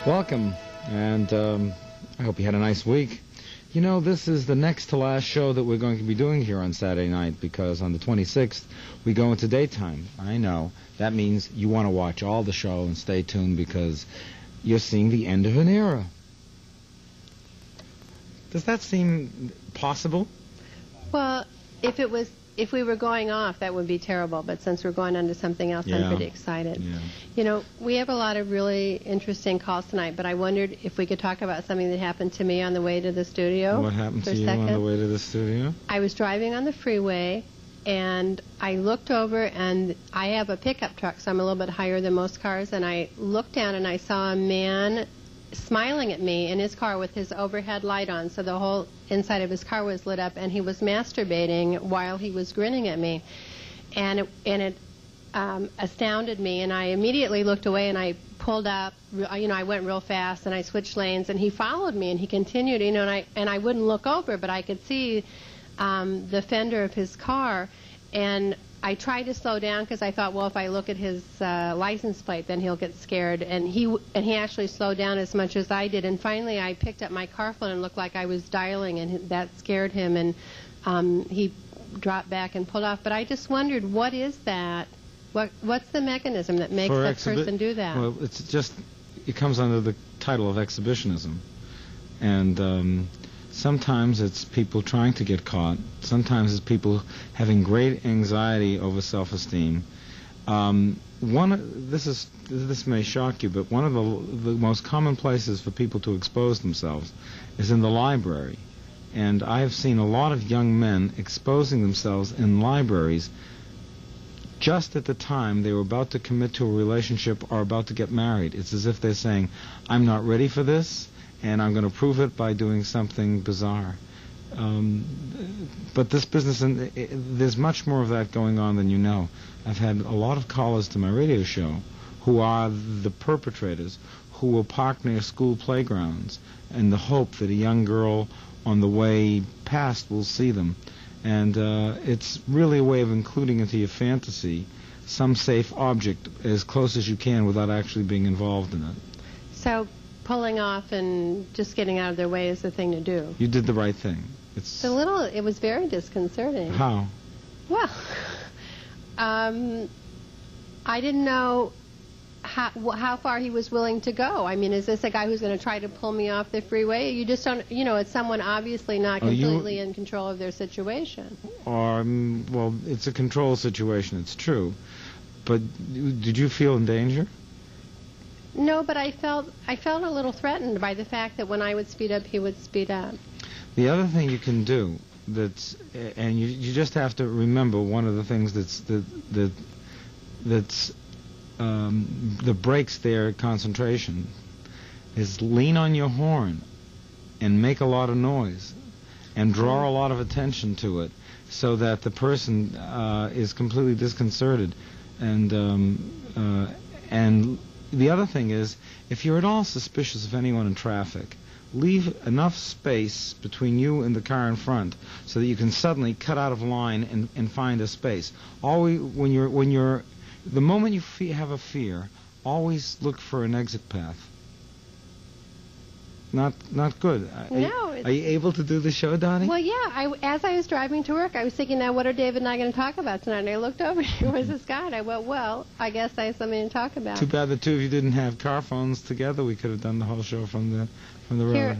Welcome, and I hope you had a nice week. You know, this is the next to last show that we're going to be doing here on Saturday night, because on the 26th we go into daytime. I know. That means you want to watch all the show and stay tuned, because you're seeing the end of an era. Does that seem possible? Well, if we were going off, that would be terrible. But since we're going on to something else, I'm pretty excited. Yeah. You know, we have a lot of really interesting calls tonight, but I wondered if we could talk about something that happened to me on the way to the studio. What happened to you on the way to the studio? I was driving on the freeway, and I looked over, and I have a pickup truck, so I'm a little bit higher than most cars, and I looked down, and I saw a man smiling at me in his car with his overhead light on, so the whole inside of his car was lit up, and he was masturbating while he was grinning at me, and it astounded me, and I immediately looked away, and I pulled up. You know, I went real fast, and I switched lanes, and he followed me, and he continued. You know, and I wouldn't look over, but I could see the fender of his car, and I tried to slow down because I thought, well, if I look at his license plate, then he'll get scared. And he actually slowed down as much as I did. And finally, I picked up my car phone and looked like I was dialing, and that scared him. And he dropped back and pulled off. But I just wondered, what is that? What's the mechanism that makes that person do that? Well, it comes under the title of exhibitionism, and sometimes it's people trying to get caught. Sometimes it's people having great anxiety over self-esteem. This may shock you, but one of the most common places for people to expose themselves is in the library. And I have seen a lot of young men exposing themselves in libraries just at the time they were about to commit to a relationship or about to get married. It's as if they're saying, I'm not ready for this, and I'm going to prove it by doing something bizarre. But this business, there's much more of that going on than you know. I've had a lot of callers to my radio show who are the perpetrators, who will park near school playgrounds in the hope that a young girl on the way past will see them. And it's really a way of including into your fantasy some safe object as close as you can without actually being involved in it. So pulling off and just getting out of their way is the thing to do. You did the right thing. It was very disconcerting. How? Well, I didn't know how far he was willing to go. I mean, is this a guy who's going to try to pull me off the freeway? You just don't, you know, it's someone obviously not completely in control of their situation. Well, it's a control situation, it's true. But did you feel in danger? No, but I felt a little threatened by the fact that when I would speed up, he would speed up. The other thing you can do, and you just have to remember one of the things that breaks their concentration is lean on your horn and make a lot of noise and draw a lot of attention to it, so that the person is completely disconcerted. And the other thing is, if you're at all suspicious of anyone in traffic, leave enough space between you and the car in front so that you can suddenly cut out of line and find a space. The moment you have a fear, always look for an exit path. Not good. No. Are you able to do the show, Dottie? Well, yeah. As I was driving to work, I was thinking, now what are David and I going to talk about tonight? And I looked over, there was this guy, and I went, well, I guess I have something to talk about. Too bad the two of you didn't have car phones together. We could have done the whole show from the road.